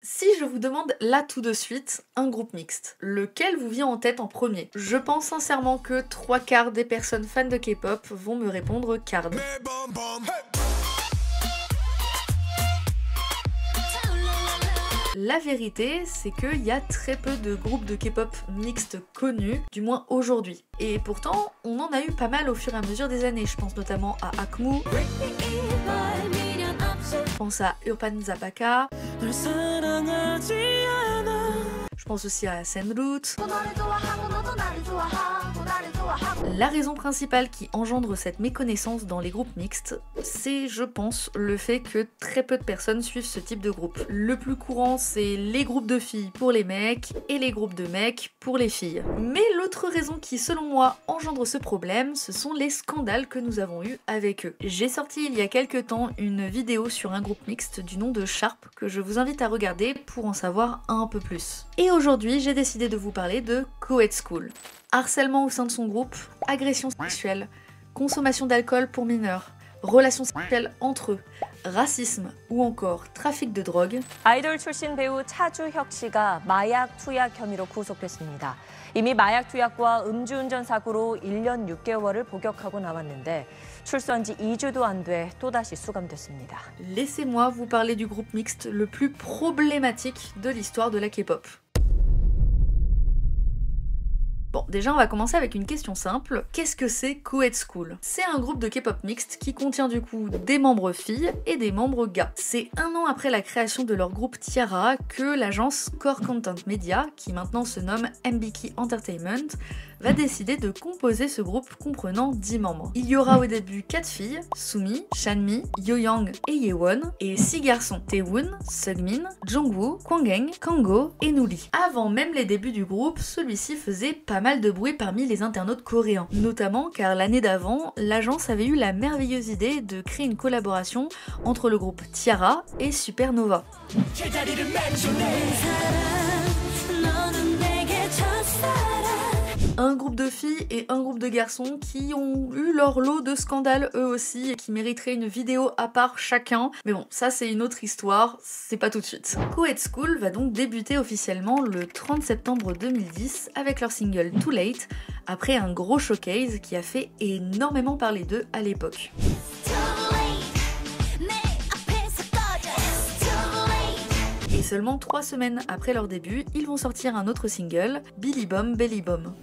Si je vous demande là tout de suite un groupe mixte, lequel vous vient en tête en premier? Je pense sincèrement que 3/4 des personnes fans de K-pop vont me répondre KARD. La vérité, c'est qu'il y a très peu de groupes de K-pop mixtes connus, du moins aujourd'hui. Et pourtant, on en a eu pas mal au fur et à mesure des années. Je pense notamment à AKMU, je pense à Urban Zapaka, je pense aussi à Senroot. La raison principale qui engendre cette méconnaissance dans les groupes mixtes, c'est, je pense, le fait que très peu de personnes suivent ce type de groupe. Le plus courant, c'est les groupes de filles pour les mecs et les groupes de mecs pour les filles. Mais l'autre raison qui, selon moi, engendre ce problème, ce sont les scandales que nous avons eus avec eux. J'ai sorti il y a quelques temps une vidéo sur un groupe mixte du nom de Sharp que je vous invite à regarder pour en savoir un peu plus. Et aujourd'hui, j'ai décidé de vous parler de Coed School. Harcèlement au sein de son groupe, agression sexuelle, consommation d'alcool pour mineurs, relations sexuelles entre eux, racisme ou encore trafic de drogue. 아이돌 출신 배우 차주혁 씨가 마약 투약 혐의로 구속됐습니다. 이미 마약 투약과 음주운전 사고로 1년 6개월을 복역하고 나왔는데 출소한 지 2주도 안 돼 또다시 수감됐습니다. Laissez-moi vous parler du groupe mixte le plus problématique de l'histoire de la K-pop. Bon, déjà on va commencer avec une question simple. Qu'est-ce que c'est Coed School? C'est un groupe de K-pop mixte qui contient du coup des membres filles et des membres gars. C'est un an après la création de leur groupe T-ara que l'agence Core Content Media, qui maintenant se nomme MBK Entertainment, va décider de composer ce groupe comprenant 10 membres. Il y aura au début 4 filles, Sumi, Shanmi, Yoyoung et Yewon, et 6 garçons, Taewoon, Seungmin, Jongwoo, Kwangeng, Kanggo et Nuli. Avant même les débuts du groupe, celui-ci faisait pas mal de bruit parmi les internautes coréens, notamment car l'année d'avant, l'agence avait eu la merveilleuse idée de créer une collaboration entre le groupe T-ara et Supernova. Un groupe de filles et un groupe de garçons qui ont eu leur lot de scandales eux aussi et qui mériteraient une vidéo à part chacun. Mais bon, ça c'est une autre histoire, c'est pas tout de suite. Coed School va donc débuter officiellement le 30 septembre 2010 avec leur single Too Late, après un gros showcase qui a fait énormément parler d'eux à l'époque. Et seulement 3 semaines après leur début, ils vont sortir un autre single, Billy Bum Belly Bum.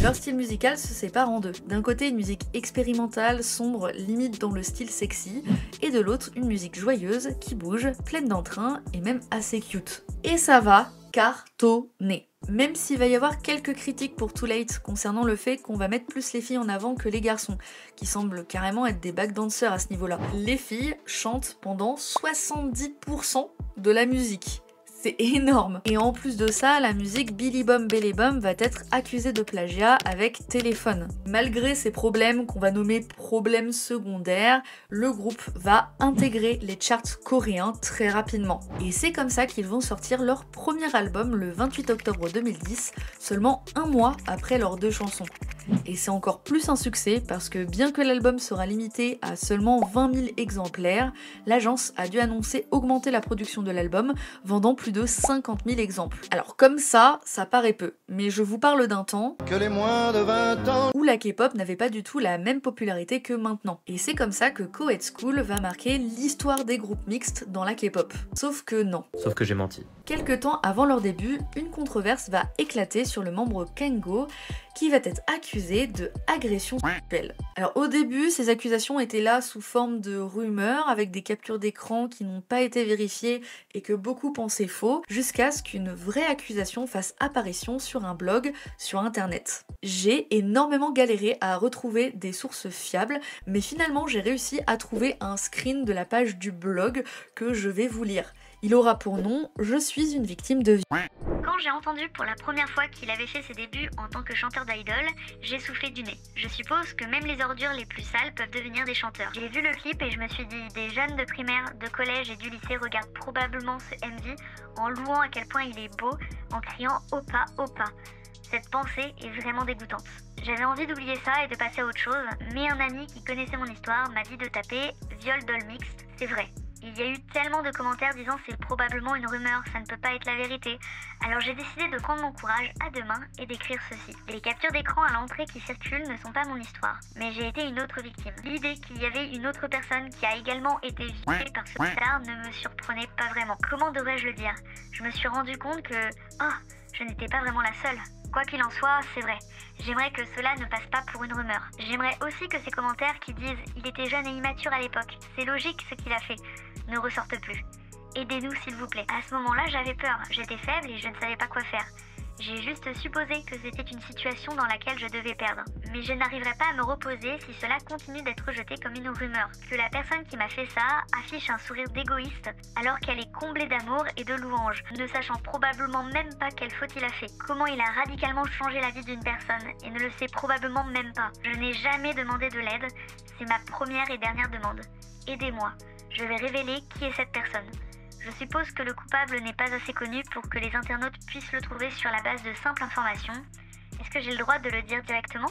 Leur style musical se sépare en deux. D'un côté, une musique expérimentale, sombre, limite dans le style sexy, et de l'autre, une musique joyeuse, qui bouge, pleine d'entrain, et même assez cute. Et ça va cartonner. Même s'il va y avoir quelques critiques pour Too Late concernant le fait qu'on va mettre plus les filles en avant que les garçons, qui semblent carrément être des backdancers à ce niveau-là. Les filles chantent pendant 70% de la musique. C'est énorme. Et en plus de ça, la musique Billy Bum Belly Bum va être accusée de plagiat avec Téléphone. Malgré ces problèmes qu'on va nommer problèmes secondaires, le groupe va intégrer les charts coréens très rapidement. Et c'est comme ça qu'ils vont sortir leur premier album le 28 octobre 2010, seulement un mois après leurs 2 chansons. Et c'est encore plus un succès parce que bien que l'album sera limité à seulement 20 000 exemplaires, l'agence a dû annoncer augmenter la production de l'album, vendant plus de 50 000 exemples. Alors comme ça paraît peu, mais je vous parle d'un temps que les moins de 20 ans où la K-pop n'avait pas du tout la même popularité que maintenant. Et c'est comme ça que Coed School va marquer l'histoire des groupes mixtes dans la K-pop. Sauf que non. Sauf que j'ai menti. Quelque temps avant leur début, une controverse va éclater sur le membre Kanggo qui va être accusé de agression sexuelle. Alors au début, ces accusations étaient là sous forme de rumeurs avec des captures d'écran qui n'ont pas été vérifiées et que beaucoup pensaient faux, jusqu'à ce qu'une vraie accusation fasse apparition sur un blog sur internet. J'ai énormément galéré à retrouver des sources fiables, mais finalement j'ai réussi à trouver un screen de la page du blog que je vais vous lire. Il aura pour nom « Je suis une victime de viol ». Quand j'ai entendu pour la première fois qu'il avait fait ses débuts en tant que chanteur d'idol, j'ai soufflé du nez. Je suppose que même les ordures les plus sales peuvent devenir des chanteurs. J'ai vu le clip et je me suis dit, des jeunes de primaire, de collège et du lycée regardent probablement ce MV en louant à quel point il est beau, en criant « Oppa, Oppa ». Cette pensée est vraiment dégoûtante. J'avais envie d'oublier ça et de passer à autre chose, mais un ami qui connaissait mon histoire m'a dit de taper « Viol doll mixte », c'est vrai. Il y a eu tellement de commentaires disant c'est probablement une rumeur, ça ne peut pas être la vérité. Alors j'ai décidé de prendre mon courage à deux mains et d'écrire ceci. Les captures d'écran à l'entrée qui circulent ne sont pas mon histoire, mais j'ai été une autre victime. L'idée qu'il y avait une autre personne qui a également été visée par ce star ne me surprenait pas vraiment. Comment devrais-je le dire? Je me suis rendu compte que, je n'étais pas vraiment la seule. Quoi qu'il en soit, c'est vrai. J'aimerais que cela ne passe pas pour une rumeur. J'aimerais aussi que ces commentaires qui disent « il était jeune et immature à l'époque, c'est logique ce qu'il a fait » ne ressortent plus. Aidez-nous s'il vous plaît. À ce moment-là, j'avais peur. J'étais faible et je ne savais pas quoi faire. J'ai juste supposé que c'était une situation dans laquelle je devais perdre. Mais je n'arriverai pas à me reposer si cela continue d'être rejeté comme une rumeur. Que la personne qui m'a fait ça affiche un sourire d'égoïste alors qu'elle est comblée d'amour et de louanges, ne sachant probablement même pas quelle faute il a fait. Comment il a radicalement changé la vie d'une personne et ne le sait probablement même pas. Je n'ai jamais demandé de l'aide, c'est ma première et dernière demande. Aidez-moi, je vais révéler qui est cette personne. Je suppose que le coupable n'est pas assez connu pour que les internautes puissent le trouver sur la base de simples informations. Est-ce que j'ai le droit de le dire directement?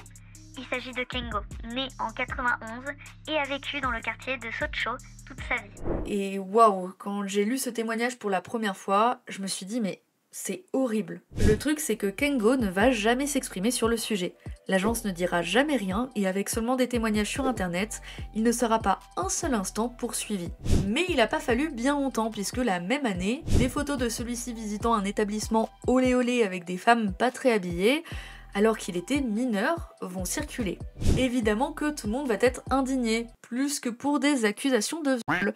Il s'agit de Kengo, né en 91 et a vécu dans le quartier de Socho toute sa vie. Et waouh, quand j'ai lu ce témoignage pour la première fois, je me suis dit mais c'est horrible. Le truc c'est que Kengo ne va jamais s'exprimer sur le sujet. L'agence ne dira jamais rien et avec seulement des témoignages sur internet, il ne sera pas un seul instant poursuivi. Mais il n'a pas fallu bien longtemps puisque la même année, des photos de celui-ci visitant un établissement olé olé avec des femmes pas très habillées, alors qu'il était mineur, vont circuler. Évidemment que tout le monde va être indigné, plus que pour des accusations de viol.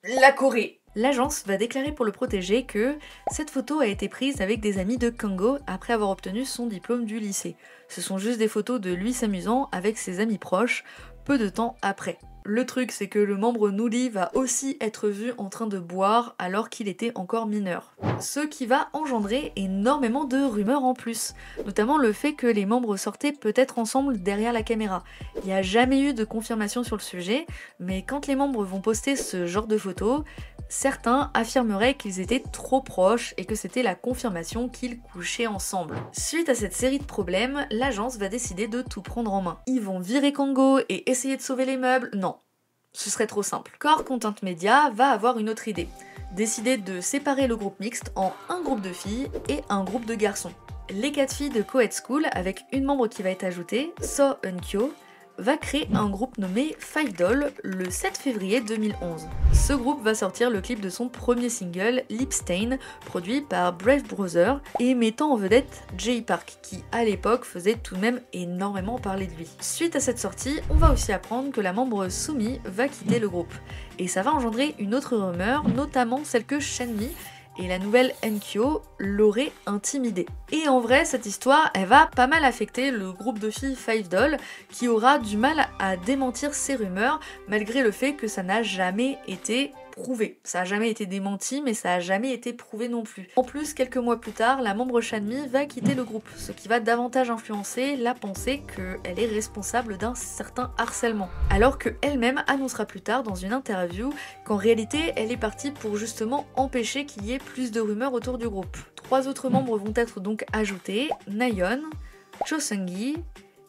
La Corée. L'agence va déclarer pour le protéger que cette photo a été prise avec des amis de Kengo après avoir obtenu son diplôme du lycée. Ce sont juste des photos de lui s'amusant avec ses amis proches, peu de temps après. Le truc c'est que le membre Nouli va aussi être vu en train de boire alors qu'il était encore mineur. Ce qui va engendrer énormément de rumeurs en plus, notamment le fait que les membres sortaient peut-être ensemble derrière la caméra. Il n'y a jamais eu de confirmation sur le sujet, mais quand les membres vont poster ce genre de photos, certains affirmeraient qu'ils étaient trop proches et que c'était la confirmation qu'ils couchaient ensemble. Suite à cette série de problèmes, l'agence va décider de tout prendre en main. Ils vont virer Kengo et essayer de sauver les meubles? Non. Ce serait trop simple. Core Content Media va avoir une autre idée. Décider de séparer le groupe mixte en un groupe de filles et un groupe de garçons. Les 4 filles de Coed School, avec une membre qui va être ajoutée, So Eun-kyo, va créer un groupe nommé Five Doll le 7 février 2011. Ce groupe va sortir le clip de son premier single, Lipstain, produit par Brave Brother et mettant en vedette Jay Park, qui à l'époque faisait tout de même énormément parler de lui. Suite à cette sortie, on va aussi apprendre que la membre Sumi va quitter le groupe. Et ça va engendrer une autre rumeur, notamment celle que Shenmi et la nouvelle Eun-kyo l'aurait intimidée. Et en vrai, cette histoire, elle va pas mal affecter le groupe de filles Five Doll, qui aura du mal à démentir ces rumeurs, malgré le fait que ça n'a jamais été prouvé. Ça a jamais été démenti, mais ça a jamais été prouvé non plus. En plus, quelques mois plus tard, la membre Shanmi va quitter le groupe, ce qui va davantage influencer la pensée qu'elle est responsable d'un certain harcèlement. Alors qu'elle-même annoncera plus tard dans une interview qu'en réalité, elle est partie pour justement empêcher qu'il y ait plus de rumeurs autour du groupe. 3 autres membres vont être donc ajoutés, Nayeon, Cho Seung-gi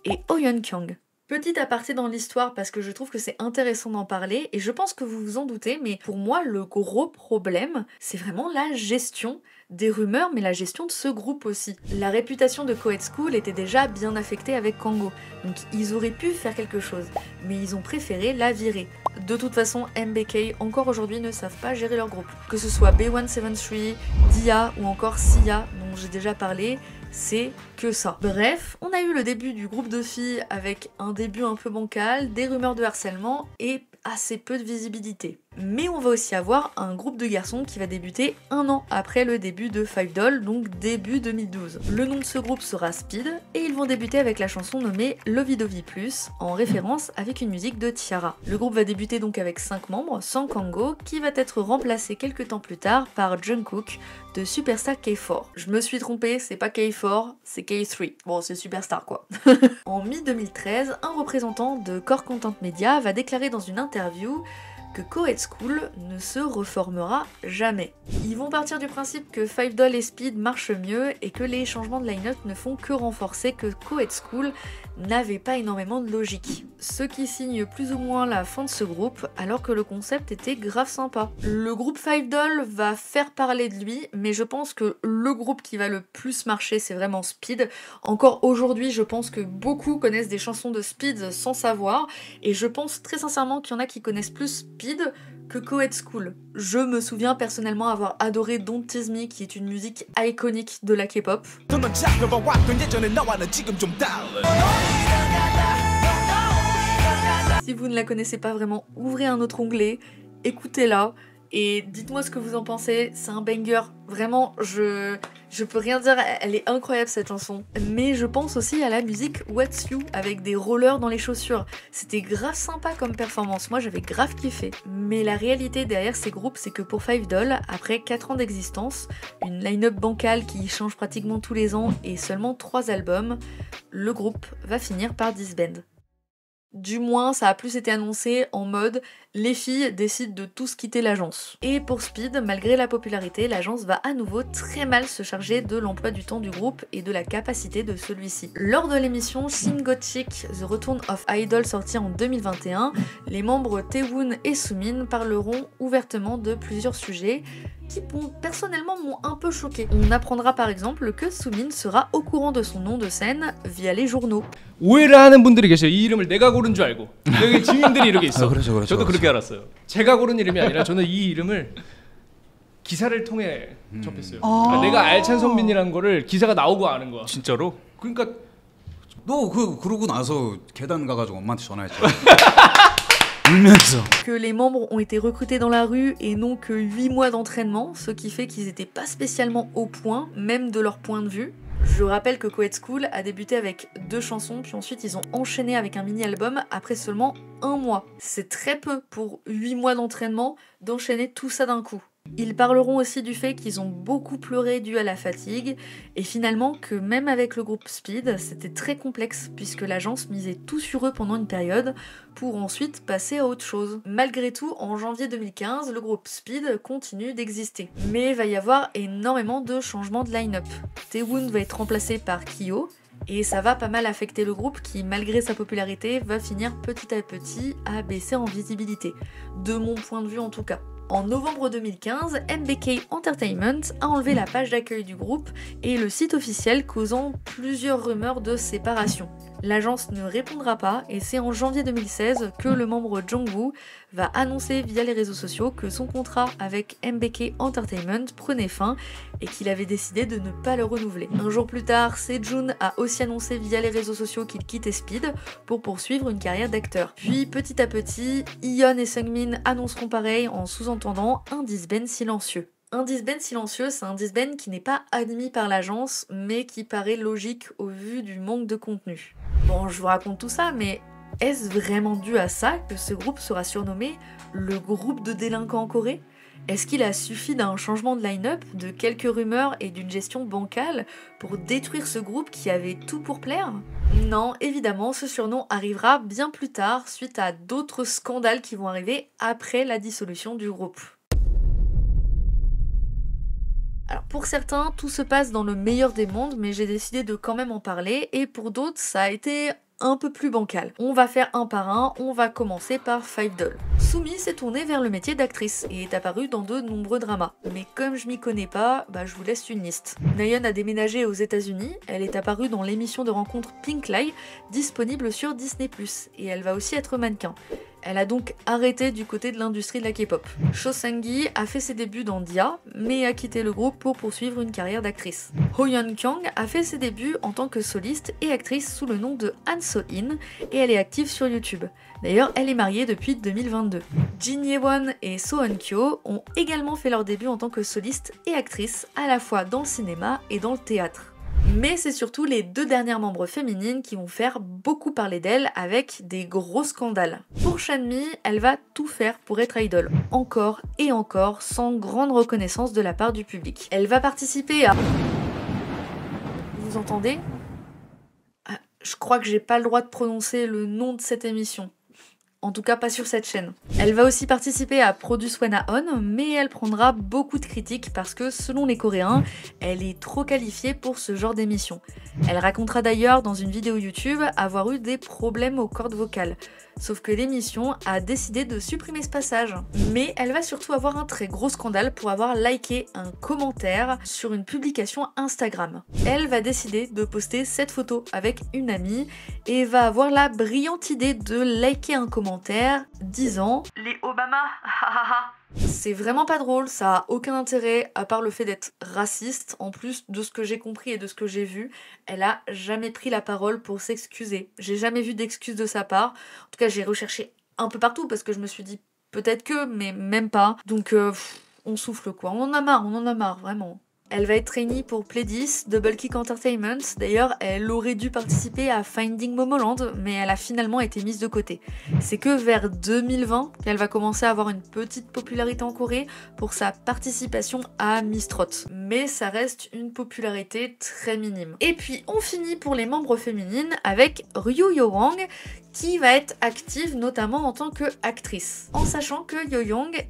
et Oh Yeon-kyung. Petit aparté dans l'histoire parce que je trouve que c'est intéressant d'en parler et je pense que vous vous en doutez, mais pour moi le gros problème c'est vraiment la gestion des rumeurs, mais la gestion de ce groupe aussi. La réputation de Coed School était déjà bien affectée avec Kengo, donc ils auraient pu faire quelque chose, mais ils ont préféré la virer. De toute façon, MBK encore aujourd'hui ne savent pas gérer leur groupe. Que ce soit B173, Dia ou encore Sia dont j'ai déjà parlé, c'est que ça. Bref, on a eu le début du groupe de filles avec un début un peu bancal, des rumeurs de harcèlement et assez peu de visibilité. Mais on va aussi avoir un groupe de garçons qui va débuter 1 an après le début de Five Doll, donc début 2012. Le nom de ce groupe sera Speed et ils vont débuter avec la chanson nommée Lovey Dovey Plus, en référence avec une musique de Tiara. Le groupe va débuter donc avec 5 membres, sans Kengo, qui va être remplacé quelques temps plus tard par Jungkook de Superstar K4. Je me suis trompée, c'est pas K4, c'est K3. Bon, c'est Superstar quoi. En mi-2013, un représentant de Core Content Media va déclarer dans une interview que Coed School ne se reformera jamais. Ils vont partir du principe que Five Doll et Speed marchent mieux et que les changements de line-up ne font que renforcer que Coed School n'avait pas énormément de logique. Ce qui signe plus ou moins la fin de ce groupe, alors que le concept était grave sympa. Le groupe Five Doll va faire parler de lui, mais je pense que le groupe qui va le plus marcher, c'est vraiment Speed. Encore aujourd'hui, je pense que beaucoup connaissent des chansons de Speed sans savoir, et je pense très sincèrement qu'il y en a qui connaissent plus Speed que Coed School. Je me souviens personnellement avoir adoré Don't Tease Me, qui est une musique iconique de la K-pop. Si vous ne la connaissez pas vraiment, ouvrez un autre onglet, écoutez-la et dites-moi ce que vous en pensez. C'est un banger, vraiment, je peux rien dire, elle est incroyable cette chanson. Mais je pense aussi à la musique What's You avec des rollers dans les chaussures. C'était grave sympa comme performance, moi j'avais grave kiffé. Mais la réalité derrière ces groupes, c'est que pour Five Doll, après 4 ans d'existence, une line-up bancale qui change pratiquement tous les ans et seulement 3 albums, le groupe va finir par disband. Du moins, ça a plus été annoncé en mode les filles décident de tous quitter l'agence. Et pour Speed, malgré la popularité, l'agence va à nouveau très mal se charger de l'emploi du temps du groupe et de la capacité de celui-ci. Lors de l'émission Shin Got Chic, The Return of Idol sortie en 2021, les membres Taewoon et Sumin parleront ouvertement de plusieurs sujets qui personnellement m'ont un peu choqué. On apprendra par exemple que Sumin sera au courant de son nom de scène via les journaux. 오해를 하는 분들이 계셔요. 이 이름을 내가 고른 줄 알고. 여기 지인들이 이렇게 있어. 그렇죠. 저도 그렇게 알았어요. 제가 고른 이름이 아니라 저는 이 이름을 기사를 통해 접했어요. 그러니까 내가 알찬 선빈이라는 거를 기사가 나오고 아는 거야. 진짜로? 그러니까 너 그러고 나서 계단 가가지고 엄마한테 전화했죠. Que les membres ont été recrutés dans la rue et n'ont que 8 mois d'entraînement, ce qui fait qu'ils n'étaient pas spécialement au point, même de leur point de vue. Je rappelle que Coed School a débuté avec 2 chansons, puis ensuite ils ont enchaîné avec un mini-album après seulement 1 mois. C'est très peu pour 8 mois d'entraînement d'enchaîner tout ça d'un coup. Ils parleront aussi du fait qu'ils ont beaucoup pleuré dû à la fatigue et finalement que même avec le groupe Speed, c'était très complexe puisque l'agence misait tout sur eux pendant une période pour ensuite passer à autre chose. Malgré tout, en janvier 2015, le groupe Speed continue d'exister. Mais il va y avoir énormément de changements de line-up. Taewoon va être remplacé par Kyo, et ça va pas mal affecter le groupe qui, malgré sa popularité, va finir petit à petit à baisser en visibilité. De mon point de vue en tout cas. En novembre 2015, MBK Entertainment a enlevé la page d'accueil du groupe et le site officiel causant plusieurs rumeurs de séparation. L'agence ne répondra pas et c'est en janvier 2016 que le membre Jungwoo va annoncer via les réseaux sociaux que son contrat avec MBK Entertainment prenait fin et qu'il avait décidé de ne pas le renouveler. Un jour plus tard, Sejun a aussi annoncé via les réseaux sociaux qu'il quittait Speed pour poursuivre une carrière d'acteur. Puis petit à petit, Ion et Sungmin annonceront pareil en sous-entendant un disband silencieux. Un disband silencieux, c'est un disband qui n'est pas admis par l'agence, mais qui paraît logique au vu du manque de contenu. Bon, je vous raconte tout ça, mais est-ce vraiment dû à ça que ce groupe sera surnommé le groupe de délinquants en Corée ? Est-ce qu'il a suffi d'un changement de line-up, de quelques rumeurs et d'une gestion bancale pour détruire ce groupe qui avait tout pour plaire ? Non, évidemment, ce surnom arrivera bien plus tard, suite à d'autres scandales qui vont arriver après la dissolution du groupe. Alors pour certains, tout se passe dans le meilleur des mondes, mais j'ai décidé de quand même en parler, et pour d'autres, ça a été un peu plus bancal. On va faire un par un, on va commencer par Five Doll. Sumi s'est tournée vers le métier d'actrice et est apparue dans de nombreux dramas. Mais comme je m'y connais pas, je vous laisse une liste. Nayeon a déménagé aux États-Unis, elle est apparue dans l'émission de rencontre Pink Lie, disponible sur Disney+, et elle va aussi être mannequin. Elle a donc arrêté du côté de l'industrie de la K-pop. Cho Sang-gi a fait ses débuts dans Dia, mais a quitté le groupe pour poursuivre une carrière d'actrice. Ho Yeon-kyung a fait ses débuts en tant que soliste et actrice sous le nom de Han So-in, et elle est active sur YouTube. D'ailleurs, elle est mariée depuis 2022. Jin Ye-won et So Eun-kyo ont également fait leur début en tant que soliste et actrice, à la fois dans le cinéma et dans le théâtre. Mais c'est surtout les 2 dernières membres féminines qui vont faire beaucoup parler d'elle avec des gros scandales. Pour Shanmi, elle va tout faire pour être idol, encore et encore, sans grande reconnaissance de la part du public. Elle va participer à... Vous entendez ? Je crois que j'ai pas le droit de prononcer le nom de cette émission. En tout cas pas sur cette chaîne. Elle va aussi participer à Produce When On, mais elle prendra beaucoup de critiques parce que selon les Coréens, elle est trop qualifiée pour ce genre d'émission. Elle racontera d'ailleurs dans une vidéo YouTube avoir eu des problèmes aux cordes vocales. Sauf que l'émission a décidé de supprimer ce passage. Mais elle va surtout avoir un très gros scandale pour avoir liké un commentaire sur une publication Instagram. Elle va décider de poster cette photo avec une amie et va avoir la brillante idée de liker un commentaire disant « Les Obama, hahaha ». C'est vraiment pas drôle, ça a aucun intérêt à part le fait d'être raciste. En plus de ce que j'ai compris et de ce que j'ai vu, elle a jamais pris la parole pour s'excuser. J'ai jamais vu d'excuse de sa part. En tout cas, j'ai recherché un peu partout parce que je me suis dit peut-être que, mais même pas. Donc on souffle quoi, on en a marre vraiment. Elle va être trainee pour Pledis, Double Kick Entertainment. D'ailleurs, elle aurait dû participer à Finding Momoland, mais elle a finalement été mise de côté. C'est que vers 2020 qu'elle va commencer à avoir une petite popularité en Corée pour sa participation à Miss Trot. Mais ça reste une popularité très minime. Et puis, on finit pour les membres féminines avec Ryu Yo-wang, qui va être active notamment en tant qu'actrice. En sachant que Yo-young,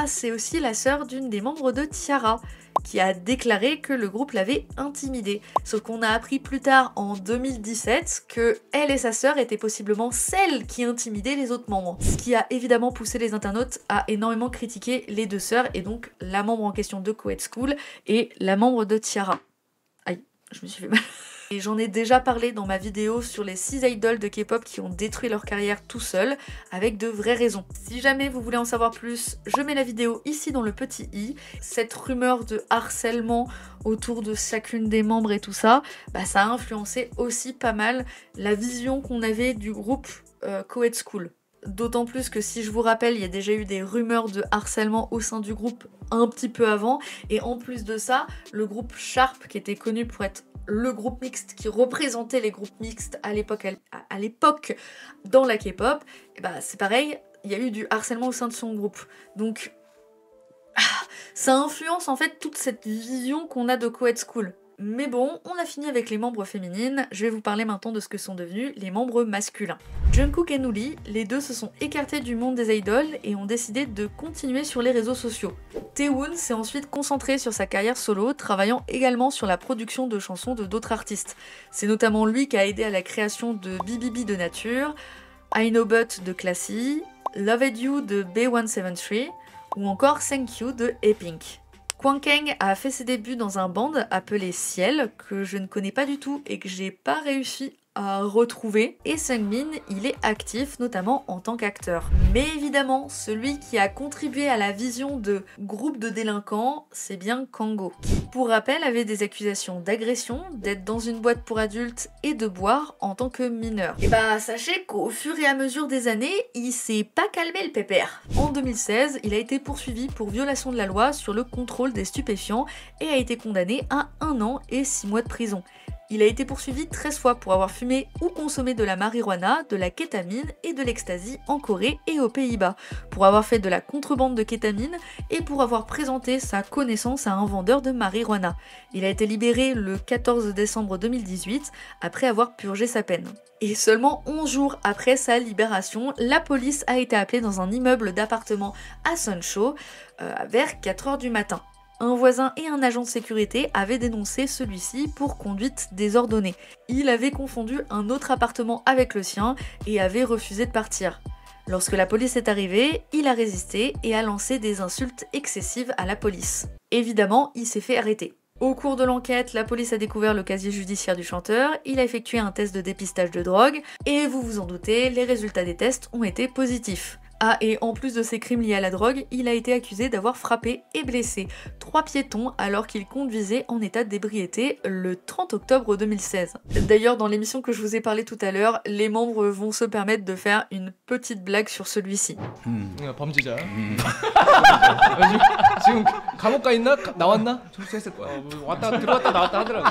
c'est aussi la sœur d'une des membres de T-ara, qui a déclaré que le groupe l'avait intimidée. Sauf qu'on a appris plus tard, en 2017, que elle et sa sœur étaient possiblement celles qui intimidaient les autres membres. Ce qui a évidemment poussé les internautes à énormément critiquer les deux sœurs, et donc la membre en question de Coed School et la membre de T-ara. Aïe, je me suis fait mal. Et j'en ai déjà parlé dans ma vidéo sur les 6 idoles de K-pop qui ont détruit leur carrière tout seuls, avec de vraies raisons. Si jamais vous voulez en savoir plus, je mets la vidéo ici dans le petit i. Cette rumeur de harcèlement autour de chacune des membres et tout ça, ça a influencé aussi pas mal la vision qu'on avait du groupe Coed School. D'autant plus que si je vous rappelle, il y a déjà eu des rumeurs de harcèlement au sein du groupe un petit peu avant, et en plus de ça, le groupe Sharp, qui était connu pour être le groupe mixte qui représentait les groupes mixtes à l'époque dans la K-pop, c'est pareil, il y a eu du harcèlement au sein de son groupe. Donc ça influence en fait toute cette vision qu'on a de Coed School. Mais bon, on a fini avec les membres féminines, je vais vous parler maintenant de ce que sont devenus les membres masculins. Jungkook et Nuli, les deux se sont écartés du monde des idoles et ont décidé de continuer sur les réseaux sociaux. Taewoon s'est ensuite concentré sur sa carrière solo, travaillant également sur la production de chansons de d'autres artistes. C'est notamment lui qui a aidé à la création de BBB de Nature, I Know But de Classy, Loved You de B173 ou encore Thank You de A-Pink. Kwang Kang a fait ses débuts dans un band appelé Ciel, que je ne connais pas du tout et que j'ai pas réussi à retrouver. Et Sungmin, il est actif notamment en tant qu'acteur. Mais évidemment, celui qui a contribué à la vision de groupe de délinquants, c'est bien Kangho, qui pour rappel avait des accusations d'agression, d'être dans une boîte pour adultes et de boire en tant que mineur. Et sachez qu'au fur et à mesure des années, il s'est pas calmé le pépère. En 2016, il a été poursuivi pour violation de la loi sur le contrôle des stupéfiants et a été condamné à 1 an et 6 mois de prison. Il a été poursuivi 13 fois pour avoir fumé ou consommé de la marijuana, de la kétamine et de l'ecstasy en Corée et aux Pays-Bas, pour avoir fait de la contrebande de kétamine et pour avoir présenté sa connaissance à un vendeur de marijuana. Il a été libéré le 14 décembre 2018 après avoir purgé sa peine. Et seulement 11 jours après sa libération, la police a été appelée dans un immeuble d'appartement à Suncho vers 4h du matin. Un voisin et un agent de sécurité avaient dénoncé celui-ci pour conduite désordonnée. Il avait confondu un autre appartement avec le sien et avait refusé de partir. Lorsque la police est arrivée, il a résisté et a lancé des insultes excessives à la police. Évidemment, il s'est fait arrêter. Au cours de l'enquête, la police a découvert le casier judiciaire du chanteur, il a effectué un test de dépistage de drogue, et vous vous en doutez, les résultats des tests ont été positifs. Ah, et en plus de ces crimes liés à la drogue, il a été accusé d'avoir frappé et blessé 3 piétons alors qu'il conduisait en état d'ébriété le 30 octobre 2016. D'ailleurs, dans l'émission que je vous ai parlé tout à l'heure, les membres vont se permettre de faire une petite blague sur celui-ci. 범죄자. 지금 감옥 가 있나? 나왔나? 출소했을 거야. 왔다 들어왔다 나왔다 하더라고.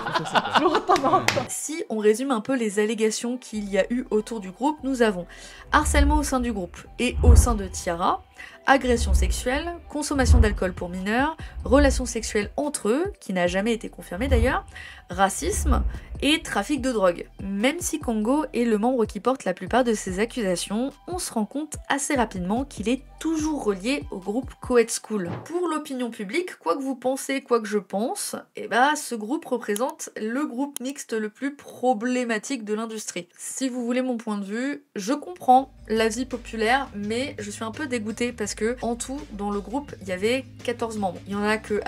들어갔다 나왔다. Si on résume un peu les allégations qu'il y a eu autour du groupe, nous avons harcèlement au sein du groupe et au sein de T-ara, agression sexuelle, consommation d'alcool pour mineurs, relations sexuelles entre eux, qui n'a jamais été confirmée d'ailleurs, racisme et trafic de drogue. Même si Congo est le membre qui porte la plupart de ces accusations, on se rend compte assez rapidement qu'il est toujours relié au groupe Coed School. Pour l'opinion publique, quoi que vous pensez, quoi que je pense, ce groupe représente le groupe mixte le plus problématique de l'industrie. Si vous voulez mon point de vue, je comprends l'avis populaire, mais je suis un peu dégoûtée parce que en tout, dans le groupe, il y avait 14 membres. Il y en a que,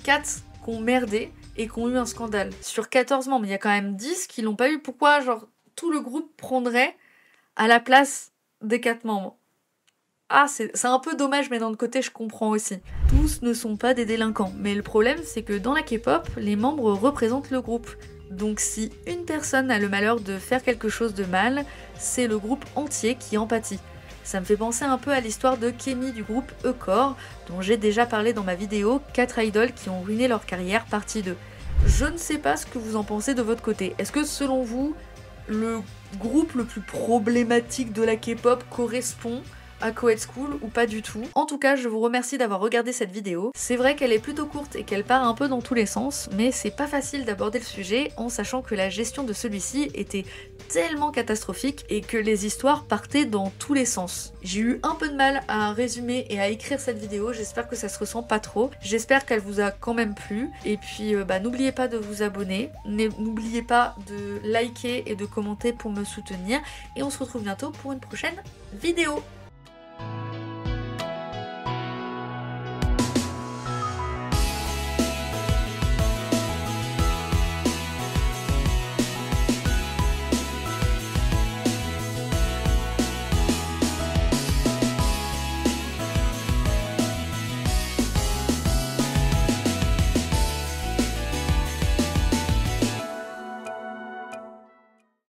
4 qui ont merdé et qui ont eu un scandale. Sur 14 membres, il y a quand même 10 qui l'ont pas eu. Pourquoi, tout le groupe prendrait à la place des 4 membres? C'est un peu dommage, mais d'un autre côté, je comprends aussi. Tous ne sont pas des délinquants, mais le problème, c'est que dans la K-pop, les membres représentent le groupe. Donc si une personne a le malheur de faire quelque chose de mal, c'est le groupe entier qui en pâtit. Ça me fait penser un peu à l'histoire de Kemi du groupe E-Core, dont j'ai déjà parlé dans ma vidéo 4 idoles qui ont ruiné leur carrière, partie 2. Je ne sais pas ce que vous en pensez de votre côté. Est-ce que selon vous, le groupe le plus problématique de la K-pop correspond à Coed School ou pas du tout? En tout cas, je vous remercie d'avoir regardé cette vidéo. C'est vrai qu'elle est plutôt courte et qu'elle part un peu dans tous les sens, mais c'est pas facile d'aborder le sujet en sachant que la gestion de celui-ci était tellement catastrophique et que les histoires partaient dans tous les sens. J'ai eu un peu de mal à résumer et à écrire cette vidéo, j'espère que ça se ressent pas trop. J'espère qu'elle vous a quand même plu. Et puis n'oubliez pas de vous abonner, n'oubliez pas de liker et de commenter pour me soutenir. Et on se retrouve bientôt pour une prochaine vidéo.